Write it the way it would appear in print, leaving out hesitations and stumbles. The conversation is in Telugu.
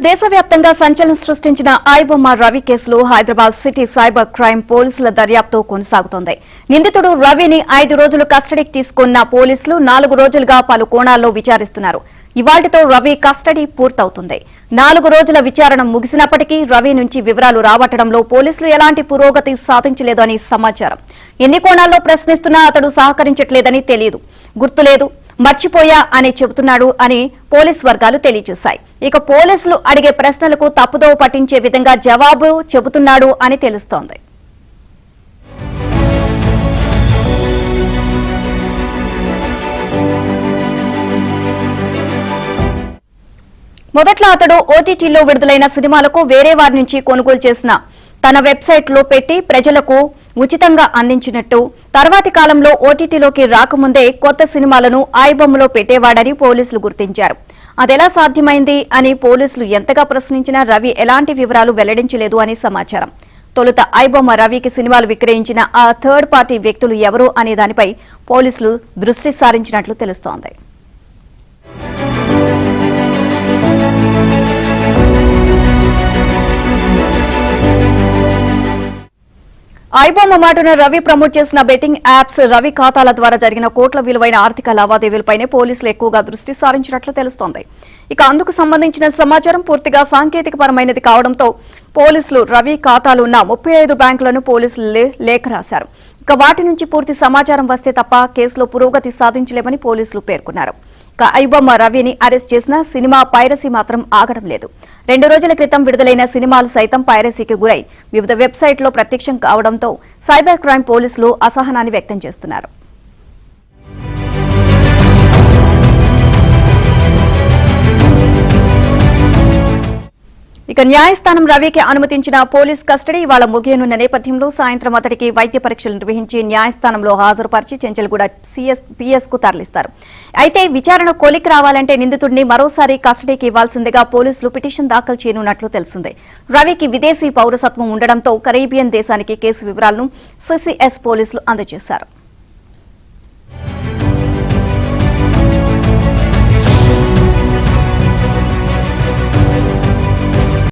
దేశవ్యాప్తంగా సంచలనం సృష్టించిన ఐబొమ్మ రవి కేసులో హైదరాబాద్ సిటీ సైబర్ క్రైమ్ పోలీసుల దర్యాప్తు కొనసాగుతోంది. నిందితుడు రవిని 5 రోజులు కస్టడీకి తీసుకున్న పోలీసులు 4 రోజులుగా పలు కోణాల్లో విచారిస్తున్నారు. ఇవాళ్టితో రవి కస్టడీ పూర్తవుతుంది. 4 రోజుల విచారణ ముగిసినప్పటికీ రవి నుంచి వివరాలు రాబట్టడంలో పోలీసులు ఎలాంటి పురోగతి సాధించలేదని సమాచారం. ఎన్ని కోణాల్లో ప్రశ్నిస్తున్నా అతడు సహకరించట్లేదని తెలియదు. గుర్తులేదు, మర్చిపోయా అని చెబుతున్నాడు అని పోలీసు వర్గాలు తెలియజేశాయి. ఇక పోలీసులు అడిగే ప్రశ్నలకు తప్పుదోవ పట్టించే విధంగా జవాబు చెబుతున్నాడు అని తెలుస్తోంది. మొదట్లో అతడు ఓటీటీలో విడుదలైన సినిమాలకు వేరే వారి నుంచి కొనుగోలు చేసిన తన వెబ్సైట్లో పెట్టి ప్రజలకు ఉచితంగా అందించినట్టు, తర్వాతి కాలంలో ఓటీటీలోకి రాకముందే కొత్త సినిమాలను ఐబొమ్మలో పెట్టేవాడని పోలీసులు గుర్తించారు. అదెలా సాధ్యమైంది అని పోలీసులు ఎంతగా ప్రశ్నించినా రవి ఎలాంటి వివరాలు వెల్లడించలేదు అని సమాచారం. తొలుత ఐబొమ్మ రవికి సినిమాలు విక్రయించిన ఆ థర్డ్ పార్టీ వ్యక్తులు ఎవరు అనే దానిపై పోలీసులు దృష్టి సారించినట్లు తెలుస్తోంది. ఐబొమ్మ మాటను రవి ప్రమోట్ చేసిన బెట్టింగ్ యాప్స్ రవి ఖాతాల ద్వారా జరిగిన కోట్ల విలువైన ఆర్థిక లావాదేవీలపైనే పోలీసులు ఎక్కువగా దృష్టి సారించినట్లు తెలుస్తోంది. ఇక అందుకు సంబంధించిన సమాచారం పూర్తిగా సాంకేతికపరమైనది కావడంతో పోలీసులు రవి ఖాతాలు ఉన్న 35 బ్యాంకులను పోలీసులు లేఖ రాశారు. ఇక వాటి నుంచి పూర్తి సమాచారం వస్తే తప్ప కేసులో పురోగతి సాధించలేమని పోలీసులు పేర్కొన్నారు. ఇక ఐబొమ్మ రవిని అరెస్ట్ చేసిన సినిమా పైరసీ మాత్రం ఆగడం లేదు. 2 రోజుల క్రితం విడుదలైన సినిమాలు సైతం పైరసీకి గురై వివిధ వెబ్సైట్లో ప్రత్యక్షం కావడంతో సైబర్ క్రైమ్ పోలీసులు అసహనాన్ని వ్యక్తం చేస్తున్నారు. ఇక న్యాయస్థానం రవికి అనుమతించిన పోలీస్ కస్టడీ ఇవాళ ముగియనున్న నేపథ్యంలో సాయంత్రం అతడికి వైద్య పరీక్షలు నిర్వహించి న్యాయస్థానంలో హాజరుపరిచి చెంచల్గూడ పిఎస్ కు తరలిస్తారు. అయితే విచారణ కొలికి రావాలంటే నిందితుడిని మరోసారి కస్టడీకి ఇవ్వాల్సిందిగా పోలీసులు పిటిషన్ దాఖలు చేయనున్నట్లు తెలిసింది. రవికి విదేశీ పౌరసత్వం ఉండడంతో కరీబియన్ దేశానికి కేసు వివరాలను సిసిఎస్ పోలీసులు అందజేశారు.